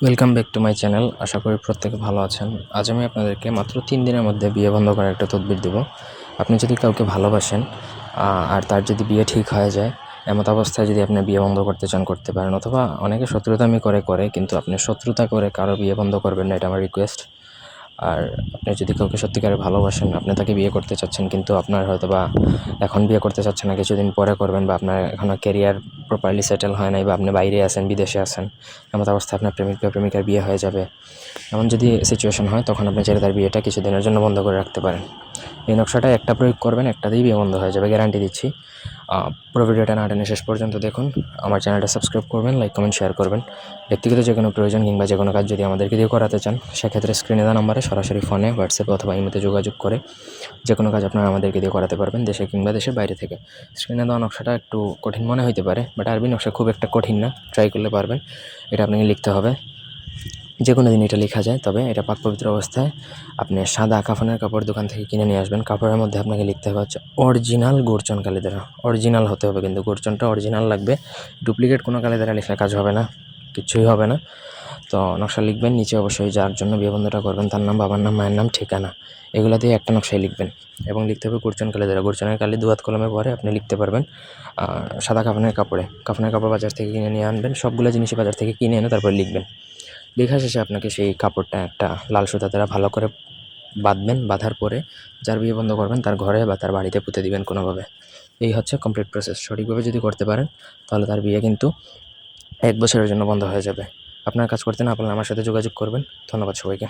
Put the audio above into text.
Welcome back to my channel. আশা করি প্রত্যেকে ভালো আছেন। আজ আমি আপনাদেরকে মাত্র 3 দিনের মধ্যে বিয়ে বন্ধ করার একটা তদবির দেব। আপনি যদি কাউকে ভালোবাসেন আর তার যদি বিয়ে ঠিক হয়ে যায়, এমত অবস্থায় যদি আপনি বিয়ে বন্ধ করতে চান করতে পারেন, অথবা অনেকে শত্রুতামি করে কিন্তু আপনি শত্রুতা করে কারো বিয়ে বন্ধ করবেন না, এটা আমার রিকোয়েস্ট। আর আপনি যদি কাউকে সত্যিকারে ভালোবাসেন, আপনি তাকে বিয়ে করতে চাচ্ছেন, কিন্তু আপনার হয়তো বা এখন বিয়ে করতে চাচ্ছেন না, কিছুদিন পরে করবেন, বা আপনার এখনও ক্যারিয়ার প্রপারলি সেটেল হয় নাই, বা আপনি বাইরে আছেন, বিদেশে আছেন, এমত অবস্থায় আপনার প্রেমিক বা প্রেমিকার বিয়ে হয়ে যাবে, এমন যদি সিচুয়েশন হয়, তখন আপনি চাইলে তার বিয়েটা কিছুদিনের জন্য বন্ধ করে রাখতে পারেন। এই নকশাটা একটা প্রয়োগ করবেন, একটাতেই বিয়ে বন্ধ হয়ে যাবে, গ্যারান্টি দিচ্ছি। পুরো ভিডিওটা না টেনে শেষ পর্যন্ত দেখুন। আমার চ্যানেলটা সাবস্ক্রাইব করবেন, লাইক কমেন্ট শেয়ার করবেন। ব্যক্তিগত যে কোনো প্রয়োজন কিংবা যে কোনো কাজ যদি আমাদেরকে দিয়ে করাতে চান, সেক্ষেত্রে স্ক্রিনে দেওয়া নম্বরে সরাসরি ফোনে, হোয়াটসঅ্যাপে অথবা ইমেতে যোগাযোগ করে যে কোনো কাজ আপনারা আমাদেরকে দিয়ে করাতে পারবেন, দেশে কিংবা দেশের বাইরে থেকে। স্ক্রিনে দেওয়া নকশাটা একটু কঠিন মনে হতে পারে, বাট আরবি নকশা খুব একটা কঠিন না, ট্রাই করলে পারবেন। এটা আপনাকে লিখতে হবে, যে কোনো দিন এটা লেখা যায়, তবে এটা পাক পবিত্র অবস্থায় আপনি সাদা কাফনের কাপড় দোকান থেকে কিনে নিয়ে আসবেন। কাপড়ের মধ্যে আপনাকে লিখতে হবে হচ্ছে অরিজিনাল গুরচন কালি দ্বারা। অরিজিনাল হতে হবে, কিন্তু গুরচনটা অরিজিনাল লাগবে। ডুপ্লিকেট কোনো কালি দ্বারা লিখলে কাজ হবে না, কিচ্ছুই হবে না। তো নকশা লিখবেন, নিচে অবশ্যই যার জন্য বিয়ে বন্ধটা করবেন তার নাম, বাবার নাম, মায়ের নাম, ঠিকানা, এগুলো দিয়ে একটা নকশায় লিখবেন। এবং লিখতে হবে গুরচন কালি দ্বারা। গুরচনের কালি দুয়াত কলমে পরে আপনি লিখতে পারবেন সাদা কাফনের কাপড়ে। কাফনের কাপড় বাজার থেকে কিনে নিয়ে আনবেন, সবগুলো জিনিসই বাজার থেকে কিনে এনে তারপর লিখবেন। লেখা শেষে আপনাকে সেই কাপড়টা একটা লাল সুতা দ্বারা ভালো করে বাঁধবেন। বাঁধার পরে যার বিয়ে বন্ধ করবেন তার ঘরে বা তার বাড়িতে পুঁতে দিবেন কোনোভাবে। এই হচ্ছে কমপ্লিট প্রসেস। সঠিকভাবে যদি করতে পারেন, তাহলে তার বিয়ে কিন্তু 1 বছরের জন্য বন্ধ হয়ে যাবে। আপনার কাজ করতে না পারলে আমার সাথে যোগাযোগ করবেন। ধন্যবাদ সবাইকে।